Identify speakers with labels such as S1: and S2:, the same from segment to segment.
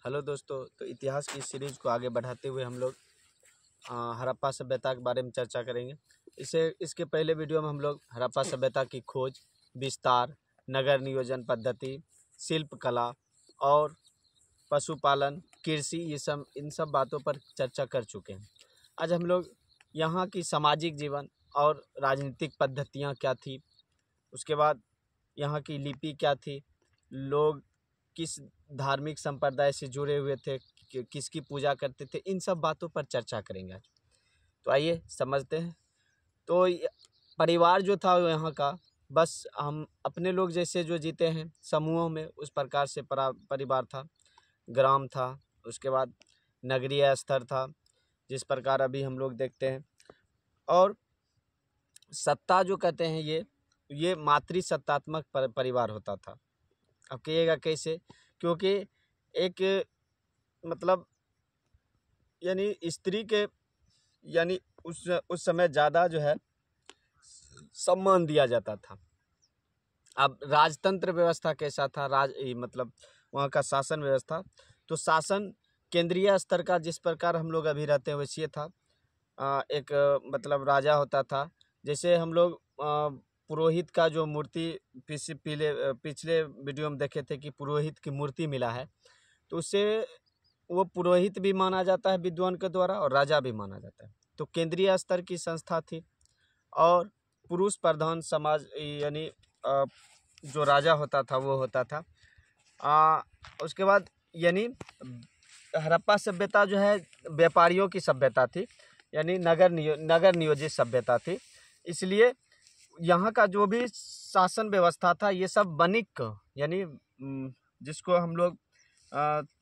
S1: Hello दोस्तों, तो इतिहास की सीरीज को आगे बढ़ाते हुए हम लोग हड़प्पा सभ्यता के बारे में चर्चा करेंगे। इसके पहले वीडियो में हम लोग हड़प्पा सभ्यता की खोज, विस्तार, नगर नियोजन पद्धति, शिल्पकला और पशुपालन, कृषि, इन सब बातों पर चर्चा कर चुके हैं। आज हम लोग यहाँ की सामाजिक जीवन और राजनीतिक पद्धतियाँ क्या थी, उसके बाद यहाँ की लिपि क्या थी, लोग किस धार्मिक संप्रदाय से जुड़े हुए थे, किसकी पूजा करते थे, इन सब बातों पर चर्चा करेंगे आज। तो आइए समझते हैं। तो परिवार जो था यहाँ का, बस हम अपने लोग जैसे जो जीते हैं समूहों में, उस प्रकार से परिवार था। ग्राम था, उसके बाद नगरीय स्तर था, जिस प्रकार अभी हम लोग देखते हैं। और सत्ता जो कहते हैं, ये मातृसत्तात्मक परिवार होता था। अब कहिएगा कैसे? क्योंकि एक मतलब यानी स्त्री के यानी उस समय ज़्यादा जो है सम्मान दिया जाता था। अब राजतंत्र व्यवस्था कैसा था, मतलब वहाँ का शासन व्यवस्था, तो शासन केंद्रीय स्तर का जिस प्रकार हम लोग अभी रहते हैं वैसे था। एक मतलब राजा होता था। जैसे हम लोग पुरोहित का जो मूर्ति पिछले वीडियो में देखे थे कि पुरोहित की मूर्ति मिला है, तो उससे वो पुरोहित भी माना जाता है विद्वान के द्वारा और राजा भी माना जाता है। तो केंद्रीय स्तर की संस्था थी और पुरुष प्रधान समाज, यानी जो राजा होता था वो होता था। उसके बाद यानी हड़प्पा सभ्यता जो है व्यापारियों की सभ्यता थी, यानी नगर नियोजित सभ्यता थी। इसलिए यहाँ का जो भी शासन व्यवस्था था ये सब बनिक, यानी जिसको हम लोग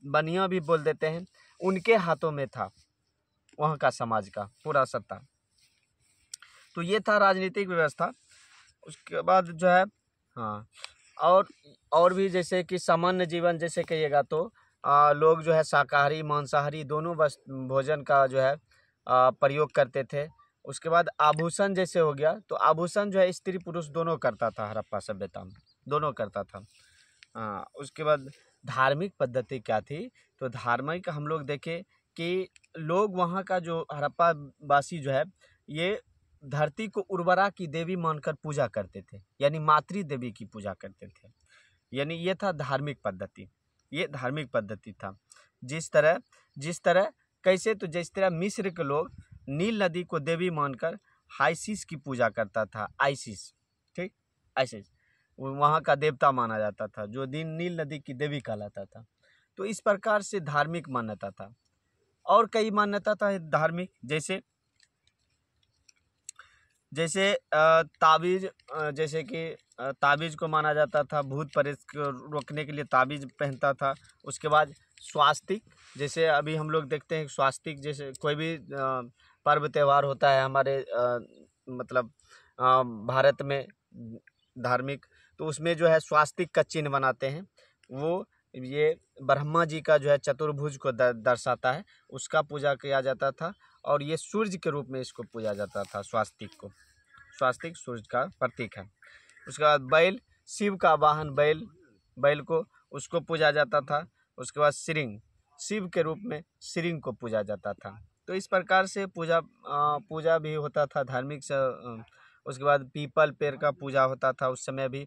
S1: बनिया भी बोल देते हैं, उनके हाथों में था वहाँ का समाज का पूरा सत्ता। तो ये था राजनीतिक व्यवस्था। उसके बाद जो है और भी जैसे कि सामान्य जीवन जैसे कहिएगा तो लोग जो है शाकाहारी मांसाहारी दोनों भोजन का जो है प्रयोग करते थे। उसके बाद आभूषण जैसे हो गया, तो आभूषण जो है स्त्री पुरुष दोनों करता था, हड़प्पा सभ्यता में दोनों करता था। उसके बाद धार्मिक पद्धति क्या थी, तो धार्मिक हम लोग देखें कि लोग वहाँ का जो हड़प्पा वासी जो है ये धरती को उर्वरा की देवी मानकर पूजा करते थे, यानी मातृ देवी की पूजा करते थे। यानी ये था धार्मिक पद्धति, ये धार्मिक पद्धति था। जिस तरह कैसे, तो जिस तरह मिस्र के लोग नील नदी को देवी मानकर हाइसिस की पूजा करता था, आइसिस, ठीक, आइसिस वहाँ का देवता माना जाता था, जो नील नदी की देवी कहलाता था। तो इस प्रकार से धार्मिक मान्यता था। और कई मान्यता था धार्मिक, जैसे ताबीज, जैसे कि ताबीज को माना जाता था, भूत प्रेत को रोकने के लिए ताबीज पहनता था। उसके बाद स्वास्तिक, जैसे अभी हम लोग देखते हैं स्वास्तिक, जैसे कोई भी पर्व त्यौहार होता है हमारे मतलब भारत में धार्मिक, तो उसमें जो है स्वास्तिक का चिन्ह बनाते हैं। वो ये ब्रह्मा जी का जो है चतुर्भुज को दर्शाता है, उसका पूजा किया जाता था। और ये सूर्य के रूप में इसको पूजा जाता था, स्वास्तिक को। स्वास्तिक सूर्य का प्रतीक है। उसके बाद बैल, शिव का वाहन बैल को उसको पूजा जाता था। उसके बाद सिरिंग, शिव के रूप में सिरिंग को पूजा जाता था। तो इस प्रकार से पूजा भी होता था धार्मिक से। उसके बाद पीपल पेड़ का पूजा होता था उस समय भी।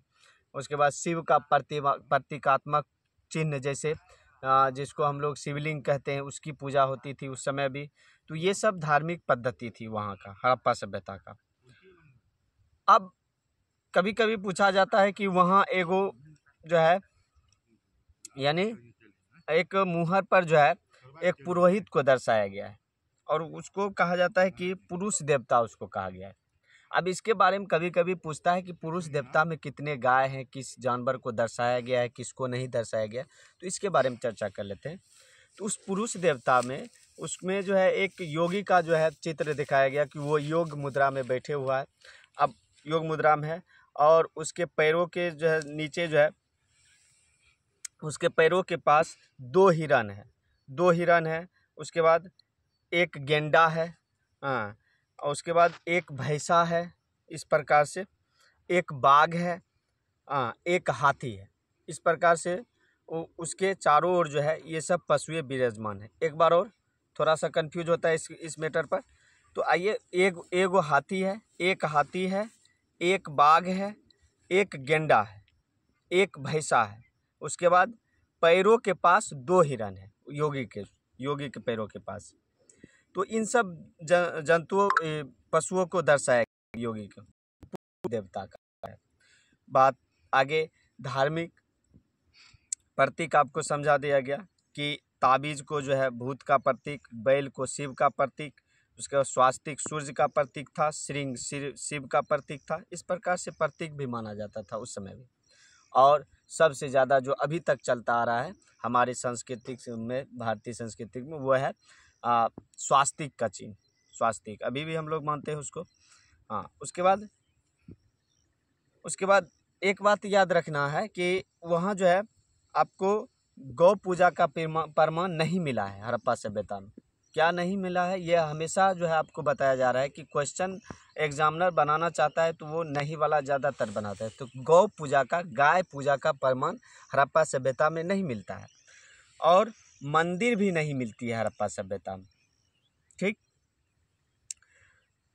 S1: उसके बाद शिव का प्रतीकात्मक चिन्ह, जैसे जिसको हम लोग शिवलिंग कहते हैं, उसकी पूजा होती थी उस समय भी। तो ये सब धार्मिक पद्धति थी वहाँ का, हड़प्पा सभ्यता का। अब कभी कभी पूछा जाता है कि वहाँ एगो जो है, यानी एक मुहर पर जो है एक पुरोहित को दर्शाया गया है और उसको कहा जाता है कि पुरुष देवता उसको कहा गया है। अब इसके बारे में कभी कभी पूछता है कि पुरुष देवता में कितने गाय हैं, किस जानवर को दर्शाया गया है, किसको नहीं दर्शाया गया, तो इसके बारे में चर्चा कर लेते हैं। तो उस पुरुष देवता में, उसमें जो है एक योगी का जो है चित्र दिखाया गया कि वो योग मुद्रा में बैठे हुआ है। अब योग मुद्रा में है और उसके पैरों के जो है नीचे जो है, उसके पैरों के पास दो हिरन है। उसके बाद एक गेंडा है, और उसके बाद एक भैंसा है, इस प्रकार से एक बाघ है, एक हाथी है। इस प्रकार से उसके चारों ओर जो है ये सब पशुएं विराजमान है। एक बार और थोड़ा सा कंफ्यूज होता है इस मैटर पर। तो आइए, एक हाथी है, एक बाघ है, एक गेंडा है, एक भैंसा है। उसके बाद पैरों के पास 2 हिरन है योगी के पैरों के पास। तो इन सब जंतुओं पशुओं को दर्शाया योगी के देवता का है। बात आगे, धार्मिक प्रतीक आपको समझा दिया गया कि ताबीज को जो है भूत का प्रतीक, बैल को शिव का प्रतीक, उसके बाद स्वास्तिक सूर्य का प्रतीक था, श्रृंग शिव का प्रतीक था। इस प्रकार से प्रतीक भी माना जाता था उस समय भी। और सबसे ज़्यादा जो अभी तक चलता आ रहा है हमारी संस्कृति में, भारतीय संस्कृति में, वो है स्वास्तिक का चिन्ह। स्वास्तिक अभी भी हम लोग मानते हैं उसको। हाँ, उसके बाद एक बात याद रखना है कि वहाँ जो है आपको गौ पूजा का प्रमाण नहीं मिला है हड़प्पा सभ्यता में। क्या नहीं मिला है, यह हमेशा जो है आपको बताया जा रहा है कि क्वेश्चन एग्जामिनर बनाना चाहता है तो वो नहीं वाला ज़्यादातर बनाता है। तो गौ पूजा का, गाय पूजा का प्रमाण हड़प्पा सभ्यता में नहीं मिलता है, और मंदिर भी नहीं मिलती है हड़प्पा सभ्यता में। ठीक,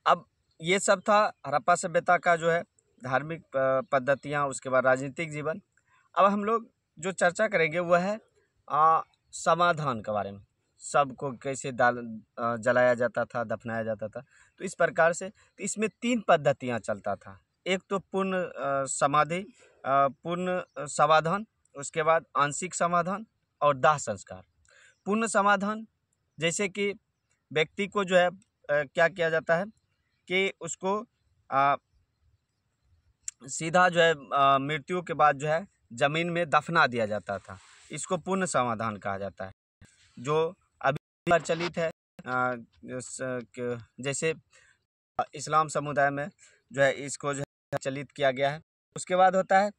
S1: अब ये सब था हड़प्पा सभ्यता का जो है धार्मिक पद्धतियाँ, उसके बाद राजनीतिक जीवन। अब हम लोग जो चर्चा करेंगे वह है समाधान के बारे में। सबको कैसे जलाया जाता था, दफनाया जाता था। तो इस प्रकार से तो इसमें 3 पद्धतियाँ चलता था। एक तो पूर्ण समाधान, उसके बाद आंशिक समाधान और दाह संस्कार। पूर्ण समाधान जैसे कि व्यक्ति को जो है क्या किया जाता है कि उसको सीधा जो है मृत्यु के बाद जो है जमीन में दफना दिया जाता था। इसको पूर्ण समाधान कहा जाता है, जो अभी प्रचलित है। जैसे इस्लाम समुदाय में जो है इसको जो है प्रचलित किया गया है। उसके बाद होता है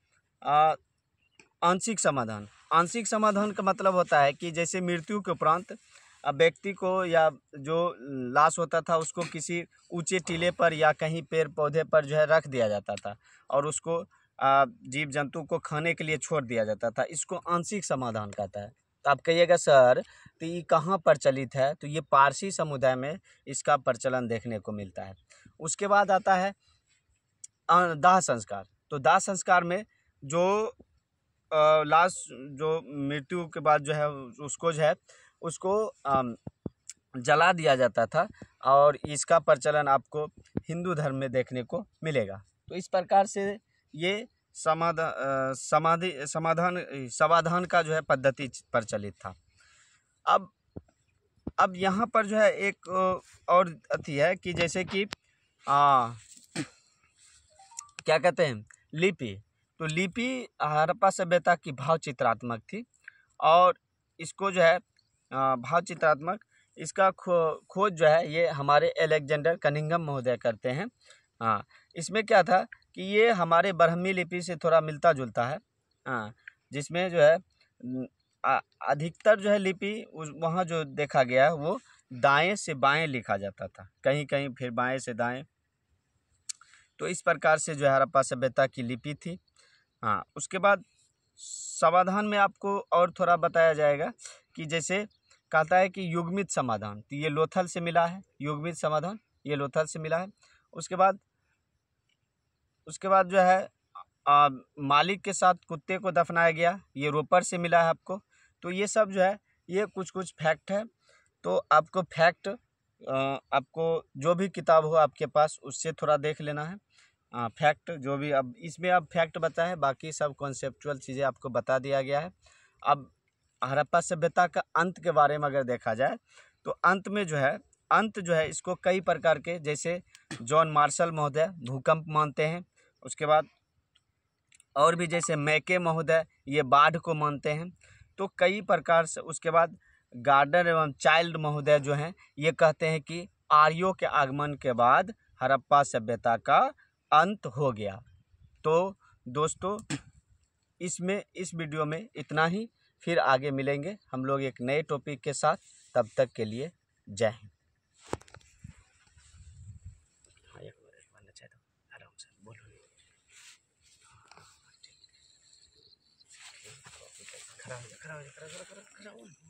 S1: आंशिक समाधान। आंशिक समाधान का मतलब होता है कि जैसे मृत्यु के उपरांत व्यक्ति को या जो लाश होता था उसको किसी ऊंचे टीले पर या कहीं पेड़ पौधे पर जो है रख दिया जाता था और उसको जीव जंतु को खाने के लिए छोड़ दिया जाता था। इसको आंशिक समाधान कहता है। तो आप कहिएगा सर तो ये कहाँ प्रचलित है, तो ये पारसी समुदाय में इसका प्रचलन देखने को मिलता है। उसके बाद आता है दाह संस्कार। तो दाह संस्कार में जो लाश जो मृत्यु के बाद जो है उसको जो है उसको जला दिया जाता था, और इसका प्रचलन आपको हिंदू धर्म में देखने को मिलेगा। तो इस प्रकार से ये समाधान का जो है पद्धति प्रचलित था। अब यहाँ पर जो है एक और अथी है कि जैसे कि क्या कहते हैं, लिपि। तो लिपि हड़प्पा सभ्यता की भाव चित्रात्मक थी, और इसको जो है भाव चित्रात्मक इसका खोज जो है ये हमारे अलेक्जेंडर कनिंघम महोदय करते हैं। हाँ, इसमें क्या था कि ये हमारे ब्राह्मी लिपि से थोड़ा मिलता जुलता है। हाँ, जिसमें जो है अधिकतर जो है लिपि वहाँ जो देखा गया है वो दाएं से बाएं लिखा जाता था, कहीं कहीं फिर बाएं से दाएं। तो इस प्रकार से जो है हड़प्पा सभ्यता की लिपि थी। हाँ, उसके बाद समाधान में आपको और थोड़ा बताया जाएगा कि जैसे कहता है कि युग्मित समाधान, तो ये लोथल से मिला है। युग्मित समाधान ये लोथल से मिला है। उसके बाद जो है मालिक के साथ कुत्ते को दफनाया गया, ये रोपर से मिला है आपको। तो ये सब जो है ये कुछ फैक्ट है। तो आपको फैक्ट आपको जो भी किताब हो आपके पास उससे थोड़ा देख लेना है। फैक्ट जो भी अब इसमें अब फैक्ट बता है, बाकी सब कॉन्सेप्चुअल चीज़ें आपको बता दिया गया है। अब हड़प्पा सभ्यता का अंत के बारे में अगर देखा जाए तो अंत जो है इसको कई प्रकार के, जैसे जॉन मार्शल महोदय भूकंप मानते हैं। उसके बाद और भी जैसे मैके महोदय ये बाढ़ को मानते हैं। तो कई प्रकार से उसके बाद गार्डनर एवं चाइल्ड महोदय जो हैं ये कहते हैं कि आर्यों के आगमन के बाद हड़प्पा सभ्यता का अंत हो गया। तो दोस्तों इस वीडियो में इतना ही, फिर आगे मिलेंगे हम लोग एक नए टॉपिक के साथ। तब तक के लिए जय हिंद। आराम से बोलो, खड़ा हो जाओ।
S2: खड़ा हो जा, खड़ा खड़ा खड़ा खड़ा हो।